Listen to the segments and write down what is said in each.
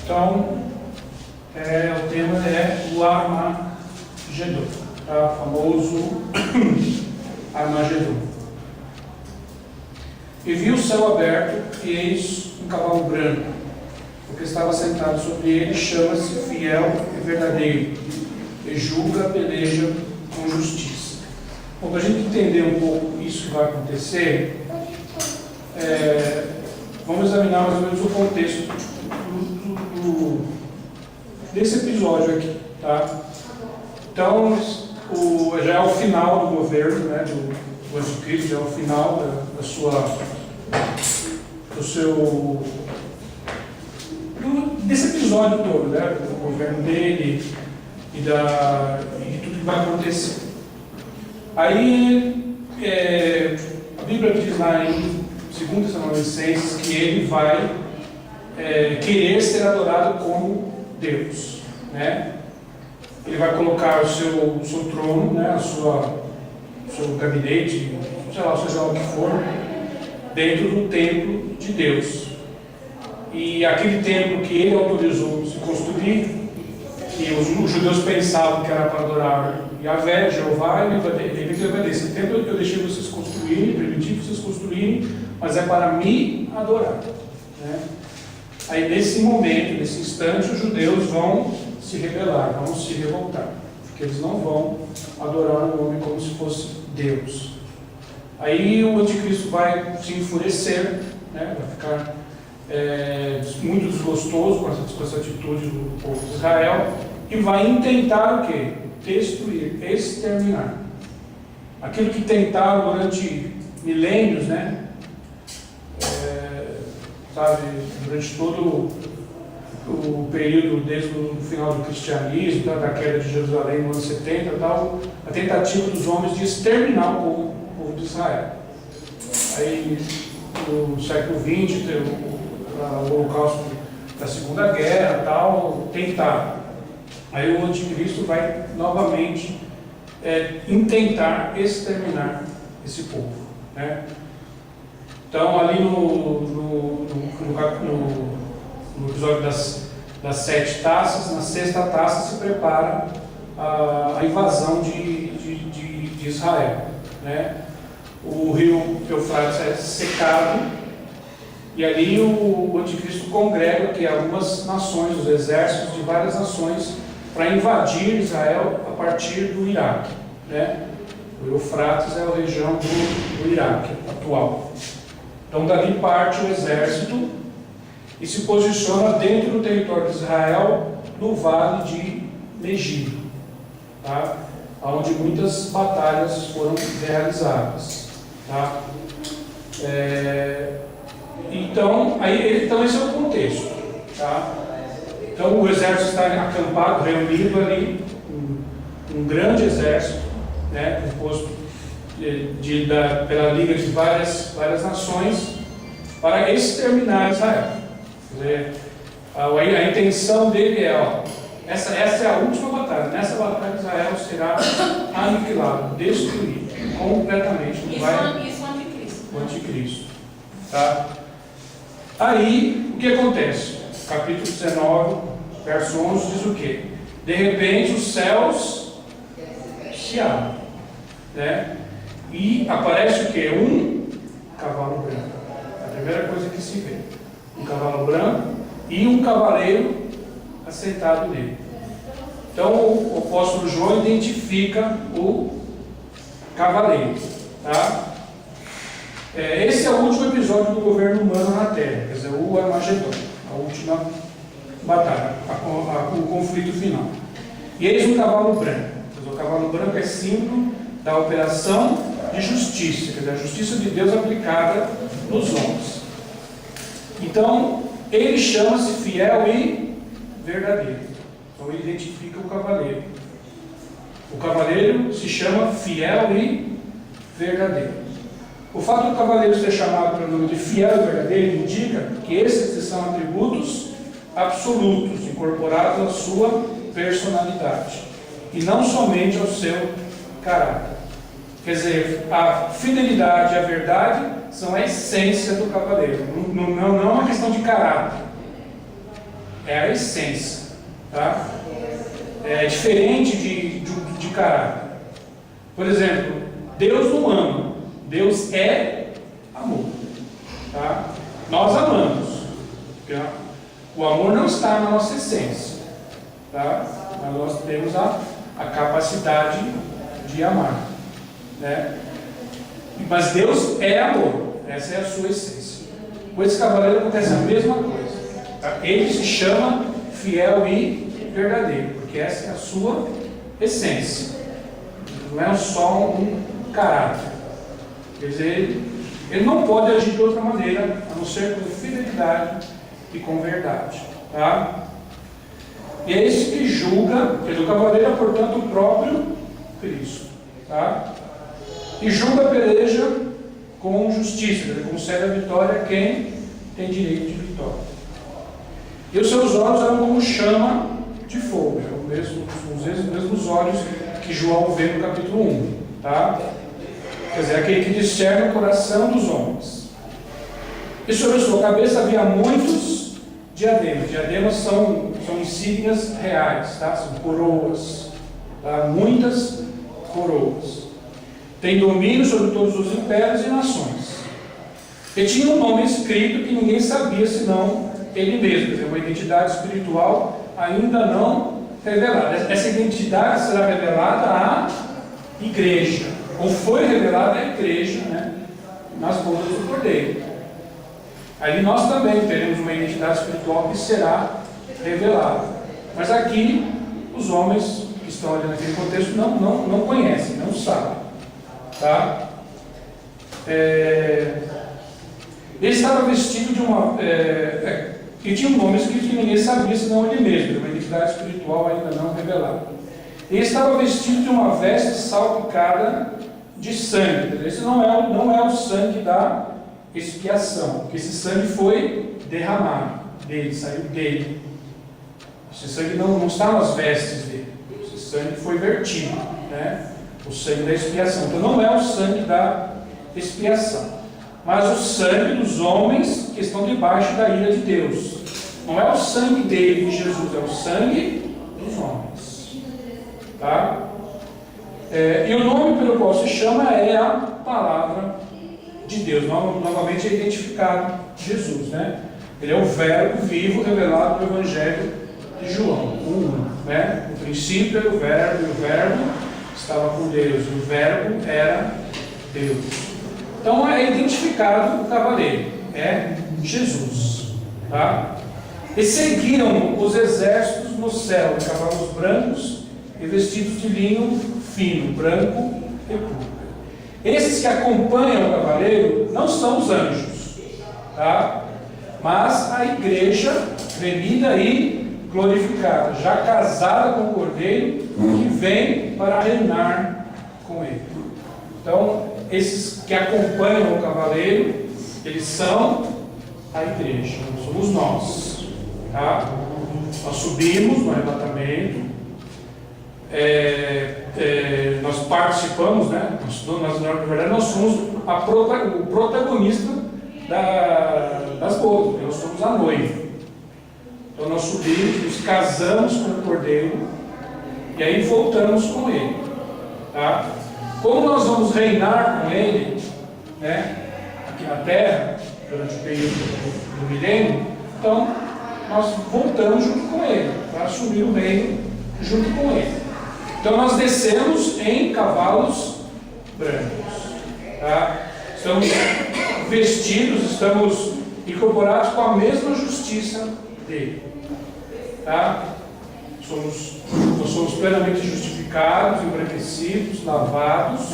Então, o tema é o Armagedon, tá? O famoso Armagedon. E vi o céu aberto, e eis um cavalo branco. O que estava sentado sobre ele chama-se Fiel e Verdadeiro, e julga, peleja com justiça. Bom, para a gente entender um pouco isso que vai acontecer, vamos examinar mais ou menos o contexto desse episódio aqui, tá? Então, já é o final do governo, né, do Anticristo, já é o final desse episódio todo, né, do governo dele e de tudo que vai acontecer. Aí, a Bíblia diz lá em 2 Tessalonicenses que ele vai querer ser adorado como Deus, né? Ele vai colocar o seu trono, né, o seu gabinete, sei lá, seja lá o que for, dentro do templo de Deus. E aquele templo que ele autorizou se construir, que os judeus pensavam que era para adorar Yahvé, Jeová, ele vai dizer: esse templo eu deixei vocês construírem, permiti vocês construírem, mas é para me adorar, né? Aí nesse momento, nesse instante, os judeus vão se rebelar, vão se revoltar, porque eles não vão adorar o homem como se fosse Deus. Aí o anticristo vai se enfurecer, né? Vai ficar muito desgostoso com essa atitude do povo de Israel e vai intentar o quê? Destruir, exterminar. Aquilo que tentaram durante milênios, né? Durante todo o período, desde o final do cristianismo, da queda de Jerusalém no ano 70, a tentativa dos homens de exterminar o povo de Israel. Aí, no século XX, o holocausto da Segunda Guerra, tentar. Aí o anticristo vai novamente intentar exterminar esse povo, né? Então, ali no episódio das 7 taças, na 6ª taça se prepara a invasão de Israel, né? O rio Eufrates é secado e ali o anticristo congrega que algumas nações, os exércitos de várias nações, para invadir Israel a partir do Iraque, né? O Eufrates é a região do Iraque atual. Então, dali parte o exército e se posiciona dentro do território de Israel, no vale de Megiddo, tá? Onde muitas batalhas foram realizadas, tá? Então, esse é o contexto, tá? Então, o exército está acampado, reunido ali, um grande exército, né, composto pela liga de várias nações, para exterminar Israel. Quer dizer, a intenção dele essa é a última batalha. Nessa batalha Israel será aniquilado, destruído completamente. Isso é o anticristo. Tá? Aí, o que acontece? Capítulo 19, verso 11 diz o quê? De repente os céus se abrem, né? E aparece o quê? Um cavalo branco. A primeira coisa que se vê. Um cavalo branco e um cavaleiro assentado nele. Então o apóstolo João identifica o cavaleiro. Tá? Esse é o último episódio do governo humano na Terra, quer dizer, o Armagedon, a última batalha, o conflito final. E eis um cavalo branco. O cavalo branco é símbolo da operação de justiça, quer dizer, a justiça de Deus aplicada nos homens. Então, ele chama-se fiel e verdadeiro. Então, ele identifica o cavaleiro. O cavaleiro se chama fiel e verdadeiro. O fato do cavaleiro ser chamado pelo nome de fiel e verdadeiro indica que esses são atributos absolutos, incorporados à sua personalidade, e não somente ao seu caráter. Quer dizer, a fidelidade e a verdade são a essência do cavaleiro. Não é uma questão de caráter. É a essência. Tá? É diferente de caráter. Por exemplo, Deus não ama. Deus é amor. Tá? Nós amamos. O amor não está na nossa essência. Tá? Mas nós temos a capacidade de amar. Né? Mas Deus é amor. Essa é a sua essência. Com esse cavaleiro acontece a mesma coisa. Tá? Ele se chama fiel e verdadeiro, porque essa é a sua essência. Não é só um caráter. Quer dizer, ele não pode agir de outra maneira, a não ser com fidelidade e com verdade. Tá? E é esse que julga, o cavaleiro é, portanto, o próprio Cristo. Tá? E julga a peleja com justiça, ele concede a vitória a quem tem direito de vitória. E os seus olhos eram como chama de fogo, os mesmos olhos que João vê no capítulo 1. Tá? Quer dizer, aquele que discerne o coração dos homens. E sobre a sua cabeça havia muitos diademas. Diademas são insígnias reais, tá? São coroas. Tá? Muitas coroas. Tem domínio sobre todos os impérios e nações. E tinha um nome escrito que ninguém sabia senão ele mesmo. Quer dizer, uma identidade espiritual ainda não revelada. Essa identidade será revelada à igreja. Ou foi revelada à igreja, né, nas bodas do Cordeiro. Aí nós também teremos uma identidade espiritual que será revelada. Mas aqui, os homens que estão ali naquele contexto não conhecem, não sabem. Tá? Ele estava vestido de uma... que tinha um nome escrito que ninguém sabia, senão ele mesmo, uma identidade espiritual ainda não revelada. Ele estava vestido de uma veste salpicada de sangue. Esse não é o sangue da expiação, porque esse sangue foi derramado dele, saiu dele. Esse sangue não está nas vestes dele, esse sangue foi vertido, né? O sangue da expiação. Então não é o sangue da expiação, mas o sangue dos homens que estão debaixo da ira de Deus. Não é o sangue dele, de Jesus, é o sangue dos homens. Tá? E o nome pelo qual se chama é a palavra de Deus. Novamente é identificado Jesus, né? Ele é o verbo vivo revelado no Evangelho de João, né? No princípio era o verbo, e o verbo estava com Deus, e o verbo era Deus. Então é identificado o cavaleiro, é Jesus. Tá? E seguiram os exércitos no céu, de cavalos brancos e vestidos de linho fino, branco e púrpura. Esses que acompanham o cavaleiro não são os anjos, tá? Mas a igreja remida e glorificada, já casada com o Cordeiro, que vem para reinar com ele. Então, esses que acompanham o cavaleiro, eles são a igreja, somos nós. Tá? Nós subimos no arrebatamento, nós participamos, né? Na verdade, nós somos o protagonista das bodas, nós somos a noiva. Então nós subimos, nos casamos com o Cordeiro e aí voltamos com ele. Tá? Como nós vamos reinar com ele, né, aqui na terra, durante o período do milênio, então nós voltamos junto com ele, para assumir o reino junto com ele. Então nós descemos em cavalos brancos. Tá? Estamos vestidos, estamos incorporados com a mesma justiça dele. Tá? Nós somos plenamente justificados, embranquecidos, lavados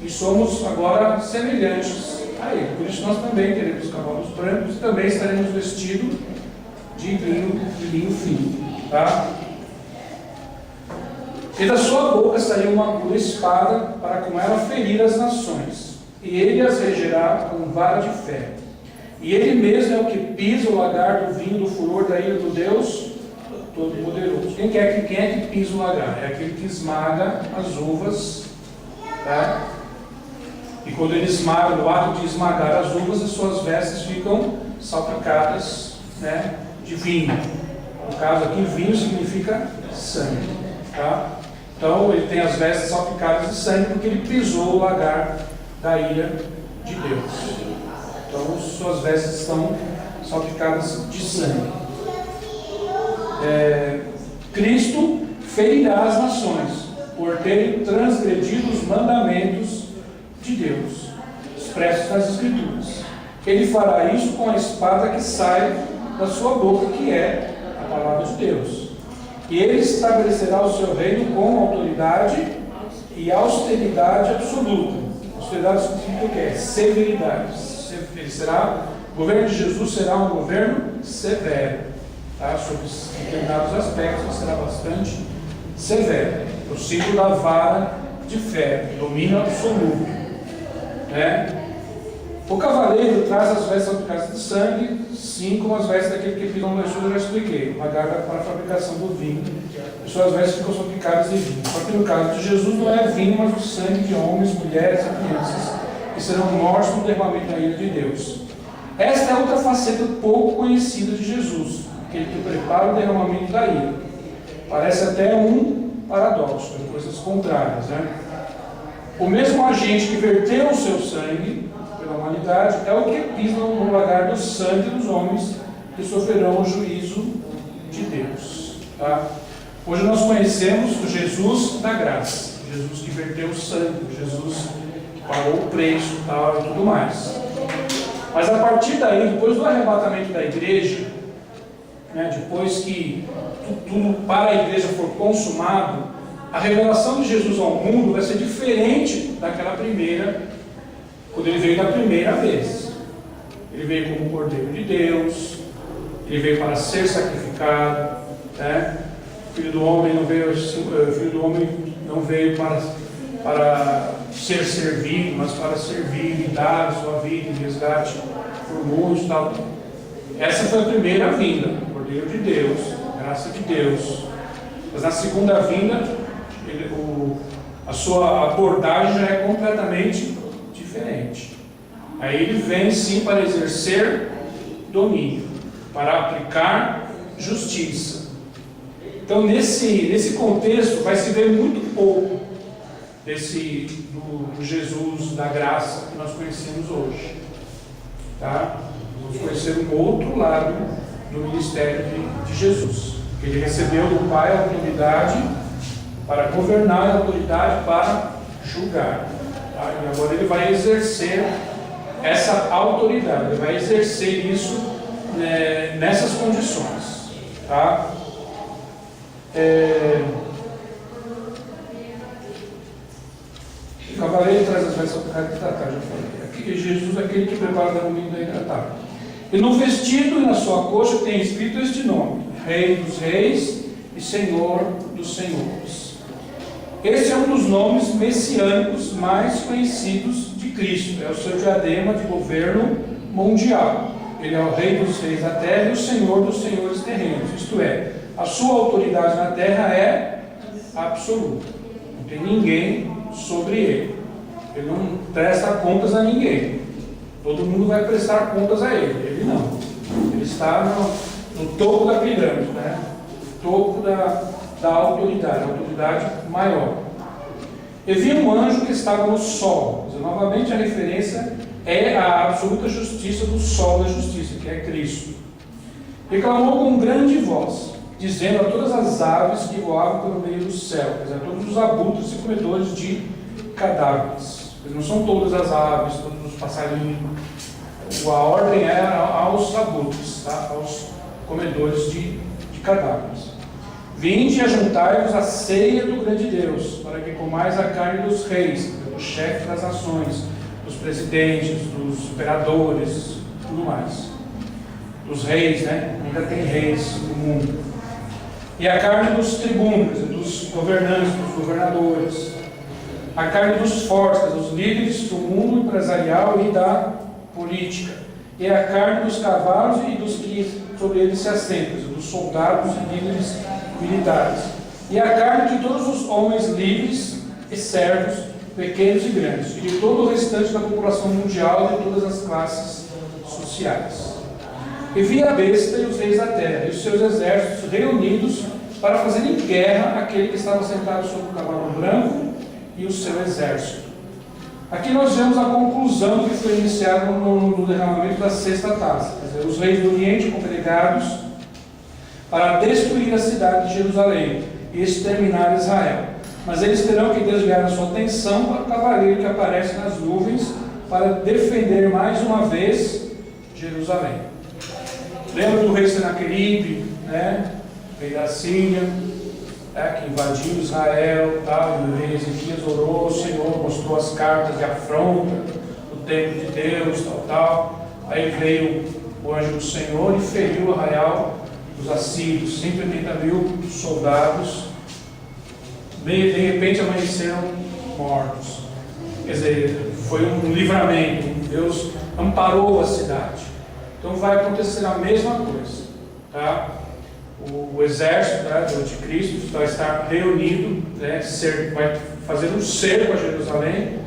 e somos agora semelhantes a ele. Por isso nós também teremos cavalos brancos e também estaremos vestidos de linho fino. Tá? E da sua boca saiu uma aguda espada para com ela ferir as nações, e ele as regerá com vara de ferro. E ele mesmo é o que pisa o lagar do vinho do furor da ira do Deus Todo-Poderoso. Quem é que pisa o lagar? É aquele que esmaga as uvas Tá? E quando ele esmaga, no ato de esmagar as uvas, as suas vestes ficam salpicadas, né, de vinho. No caso aqui, vinho significa sangue. Tá? Então ele tem as vestes salpicadas de sangue porque ele pisou o lagar da ira de Deus. Então suas vestes estão salpicadas de sangue. Cristo ferirá as nações por terem transgredido os mandamentos de Deus, expressos nas Escrituras. Ele fará isso com a espada que sai da sua boca, que é a palavra de Deus. E ele estabelecerá o seu reino com autoridade e austeridade absoluta. Austeridade significa o quê? Severidade. O governo de Jesus será um governo severo. Tá? Sobre determinados aspectos, será bastante severo. O símbolo da vara de ferro, domínio absoluto. Né? O cavaleiro traz as vestes salpicadas de sangue, sim, como as vestes daquele que pisou no leixo, eu já expliquei, uma garra para a fabricação do vinho, e suas vestes ficam salpicadas de vinho. Só que no caso de Jesus não é vinho, mas o sangue de homens, mulheres e crianças, que serão mortos no derramamento da ira de Deus. Esta é outra faceta pouco conhecida de Jesus, aquele que prepara o derramamento da ira. Parece até um paradoxo, coisas contrárias, né? O mesmo agente que verteu o seu sangue pela humanidade é o que pisa no lagar do sangue dos homens que sofrerão o juízo de Deus. Tá? Hoje nós conhecemos o Jesus da graça, Jesus que verteu o sangue, Jesus que pagou o preço, tal, e tudo mais. Mas a partir daí, depois do arrebatamento da igreja, né, depois que tudo para a igreja for consumado, a revelação de Jesus ao mundo vai ser diferente daquela primeira, quando ele veio da primeira vez. Ele veio como Cordeiro de Deus, ele veio para ser sacrificado, né? O Filho do Homem não veio para ser servido, mas para servir e dar a sua vida em resgate por muitos, tal. Essa foi a primeira vinda, o Cordeiro de Deus, graça de Deus. Mas na segunda vinda, a sua abordagem já é completamente diferente. Aí ele vem sim para exercer domínio, para aplicar justiça. Então nesse contexto vai se ver muito pouco do Jesus da graça que nós conhecemos hoje. Tá? Vamos conhecer um outro lado do ministério de Jesus. Ele recebeu do Pai a autoridade para governar e a autoridade para julgar. Tá? E agora ele vai exercer essa autoridade, ele vai exercer isso, né, nessas condições. Tá? O cavaleiro traz as vestes salpicadas de tratar, já falei. Aqui, Jesus é aquele que prepara o derramamento da ira. E no vestido e na sua coxa tem escrito este nome: Rei dos Reis e Senhor dos Senhores. Este é um dos nomes messiânicos mais conhecidos de Cristo. É o seu diadema de governo mundial. Ele é o Rei dos Reis da terra e o Senhor dos Senhores terrenos. Isto é, a sua autoridade na terra é absoluta. Não tem ninguém sobre ele. Ele não presta contas a ninguém. Todo mundo vai prestar contas a ele. Ele não. Ele está no topo da pirâmide, né? No topo da autoridade, a autoridade maior. E vi um anjo que estava no sol. Novamente a referência é a absoluta justiça do sol da justiça, que é Cristo. E clamou com grande voz, dizendo a todas as aves que voavam pelo meio do céu, quer dizer, a todos os abutres e comedores de cadáveres. Não são todas as aves, todos os passarinhos. A ordem é aos abutres, tá? Aos comedores de cadáveres. Vinde e ajuntai-vos à ceia do grande Deus, para que comais a carne dos reis, dos chefes das nações, dos presidentes, dos imperadores, tudo mais. Dos reis, né? Ainda tem reis no mundo. E a carne dos tribunos, dos governantes, dos governadores. A carne dos fortes, dos líderes do mundo empresarial e da política. E a carne dos cavalos e dos que sobre eles se assentam, dos soldados e líderes militares. E a carne de todos os homens livres e servos, pequenos e grandes, e de todo o restante da população mundial e de todas as classes sociais. E vi a besta e os reis da terra, e os seus exércitos reunidos para fazerem guerra àquele que estava sentado sobre o cavalo branco e o seu exército. Aqui nós vemos a conclusão que foi iniciada no derramamento da sexta taça. Quer dizer, os reis do Oriente congregados para destruir a cidade de Jerusalém e exterminar Israel. Mas eles terão que desviar a sua atenção para o cavaleiro que aparece nas nuvens para defender mais uma vez Jerusalém. Lembra do rei Senaqueribe, né? O rei da Síria, que invadiu Israel, tal, e o rei Ezequias orou ao Senhor, mostrou as cartas de afronta do templo de Deus, tal. Aí veio o anjo do Senhor e feriu o arraial dos assírios, 180.000 soldados, de repente amanheceram mortos. Quer dizer, foi um livramento, Deus amparou a cidade. Então vai acontecer a mesma coisa, tá? O exército, tá, do anticristo vai estar reunido, né, vai fazer um cerco a Jerusalém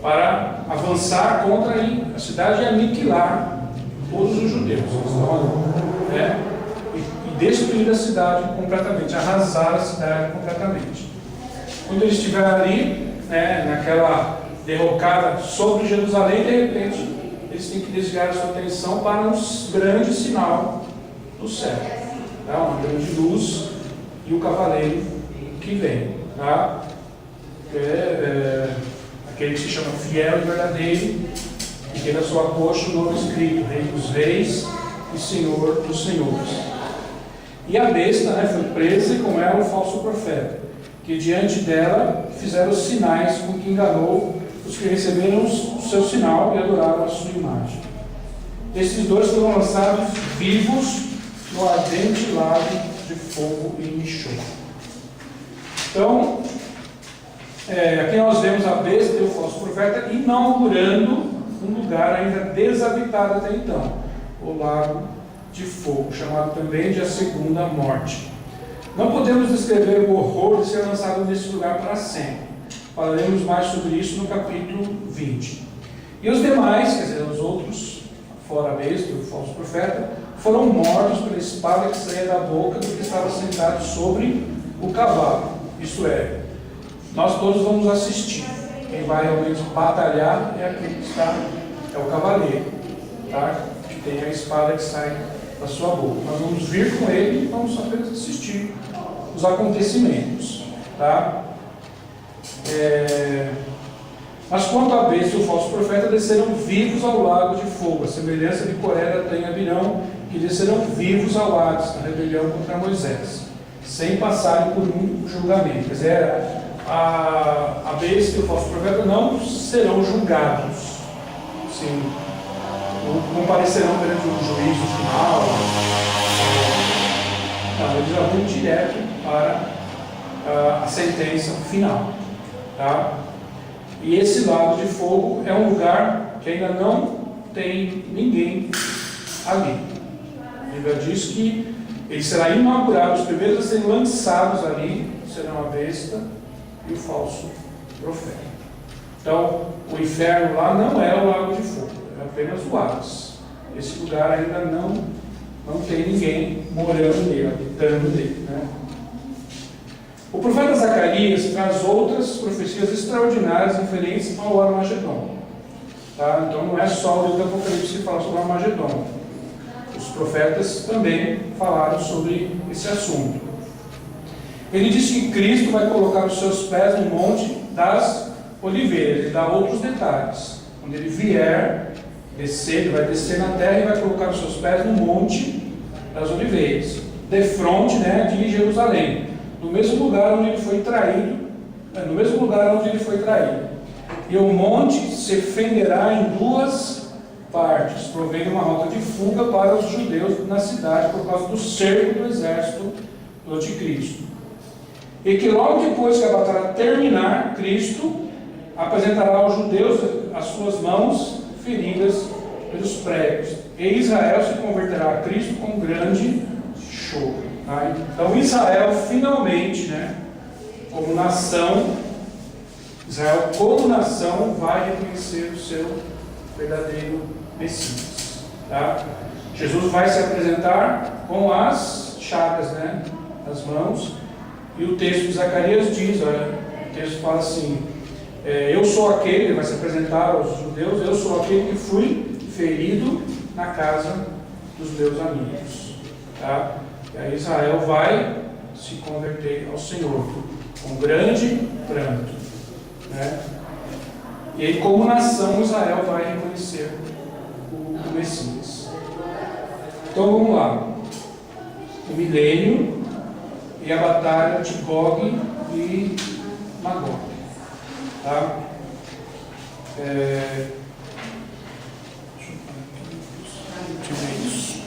para avançar contra a cidade e aniquilar todos os judeus, né, e destruir a cidade completamente, arrasar a cidade completamente. Quando ele estiver ali, né, naquela derrocada sobre Jerusalém, de repente eles têm que desviar a sua atenção para um grande sinal do céu. Uma grande luz e o cavaleiro que vem, tá? Aquele que se chama fiel e verdadeiro, e tem na sua coxa o nome escrito: Rei dos Reis e Senhor dos Senhores. E a besta, né, foi presa, e com ela o falso profeta, que diante dela fizeram sinais com que enganou os que receberam o seu sinal e adoraram a sua imagem. Esses dois foram lançados vivos no ardente lago de fogo e enxofre. Então, aqui nós vemos a besta e o falso profeta inaugurando um lugar ainda desabitado até então, o lago de fogo, chamado também de a segunda morte. Não podemos descrever o horror de ser lançado nesse lugar para sempre. Falaremos mais sobre isso no capítulo 20. E os demais, quer dizer, os outros, fora a besta e o falso profeta, foram mortos pela espada que saía da boca do que estava sentado sobre o cavalo. Isto é, nós todos vamos assistir. Quem vai realmente batalhar é aquele que está, é o cavaleiro, tá? Que tem a espada que sai da sua boca. Nós vamos vir com ele e vamos apenas assistir os acontecimentos, tá? Mas quanto à besta e o falso profeta, desceram vivos ao lago de fogo, a semelhança de Coré, Datã e Abirão, que desceram vivos ao Hades, na rebelião contra Moisés, sem passarem por um julgamento. Quer dizer, a besta e o falso profeta não serão julgados, sim, não comparecerão perante um juízo final, não, eles já vão direto para a sentença final, tá? E esse lago de fogo é um lugar que ainda não tem ninguém ali. A Bíblia diz que ele será inaugurado, os primeiros a serem lançados ali serão a besta e o falso profeta. Então, o inferno lá não é o lago de fogo, é apenas o Hades. Esse lugar ainda não tem ninguém morando nele, habitando nele, né? O profeta Zacarias traz outras profecias extraordinárias referentes ao Armagedon. Tá? Então não é só o livro do Apocalipse que fala sobre o Armagedon. Os profetas também falaram sobre esse assunto. Ele diz que Cristo vai colocar os seus pés no monte das oliveiras. Ele dá outros detalhes. Quando ele vier, ele vai descer na terra e vai colocar os seus pés no monte das oliveiras, de frente, né, de Jerusalém. No mesmo lugar onde ele foi traído, e o monte se fenderá em duas partes, provendo uma rota de fuga para os judeus na cidade por causa do cerco do exército do anticristo. E que logo depois que a batalha terminar, Cristo apresentará aos judeus as suas mãos feridas pelos pregos, e Israel se converterá a Cristo com um grande choro. Então Israel finalmente, né, como nação, Israel, como nação, vai reconhecer o seu verdadeiro Messias. Tá? Jesus vai se apresentar com as chagas, né, nas mãos. E o texto de Zacarias diz, olha, o texto fala assim, eu sou aquele, ele vai se apresentar aos judeus, eu sou aquele que fui ferido na casa dos meus amigos. Tá? E aí Israel vai se converter ao Senhor, com grande pranto. Né? E aí, como nação, Israel vai reconhecer o Messias. Então vamos lá. O milênio e a batalha de Gog e Magog. Tá? Deixa eu ver isso.